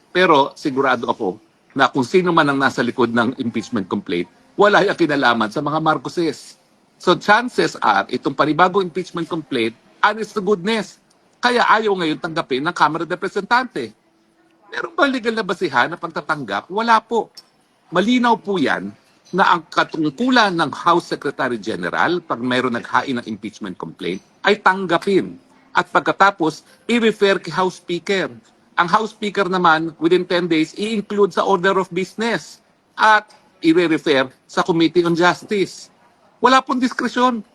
Pero sigurado ako na kung sino man ang nasa likod ng impeachment complaint, wala yung kinalaman sa mga Marcoses. So chances are, itong panibagong impeachment complaint, honest to goodness. Kaya ayaw ngayon tanggapin ng Kamara de Representante. Meron ba legal na basihan na pagtatanggap? Wala po. Malinaw po yan na ang katungkulan ng House Secretary General pag mayroon naghain ng impeachment complaint ay tanggapin. At pagkatapos, i-refer kay House Speaker. Ang House Speaker naman, within 10 days, i-include sa order of business at i-refer sa Committee on Justice. Wala pong diskresyon.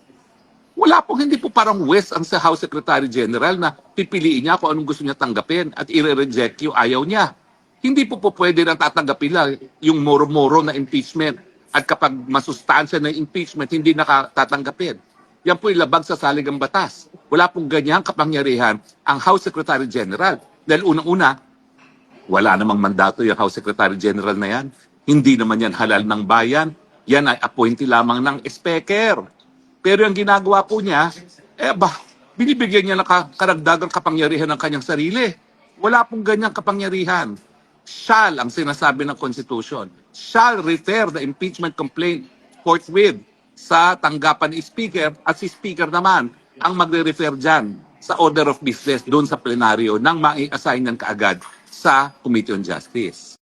Wala pong hindi po parang West ang sa House Secretary General na pipiliin niya kung anong gusto niya tanggapin at i-reject yung ayaw niya. Hindi po pwede na tatanggapin lang yung moro-moro na impeachment at kapag masustansya na impeachment, hindi nakatatanggapin. Yan po ilabag sa saligang batas. Wala pong ganyang kapangyarihan ang House Secretary General. Dahil unang-una, wala namang mandato yung House Secretary General na yan. Hindi naman yan halal ng bayan. Yan ay appointee lamang ng speaker. Pero yung ginagawa po niya, binibigyan niya ng karagdagang kapangyarihan ng kanyang sarili. Wala pong ganyang kapangyarihan. Shall ang sinasabi ng Constitution. Shall refer the impeachment complaint forthwith sa tanggapan ni Speaker at si Speaker naman ang magre-refer dyan sa order of business doon sa plenaryo nang ma-assign ng kaagad sa Committee on Justice.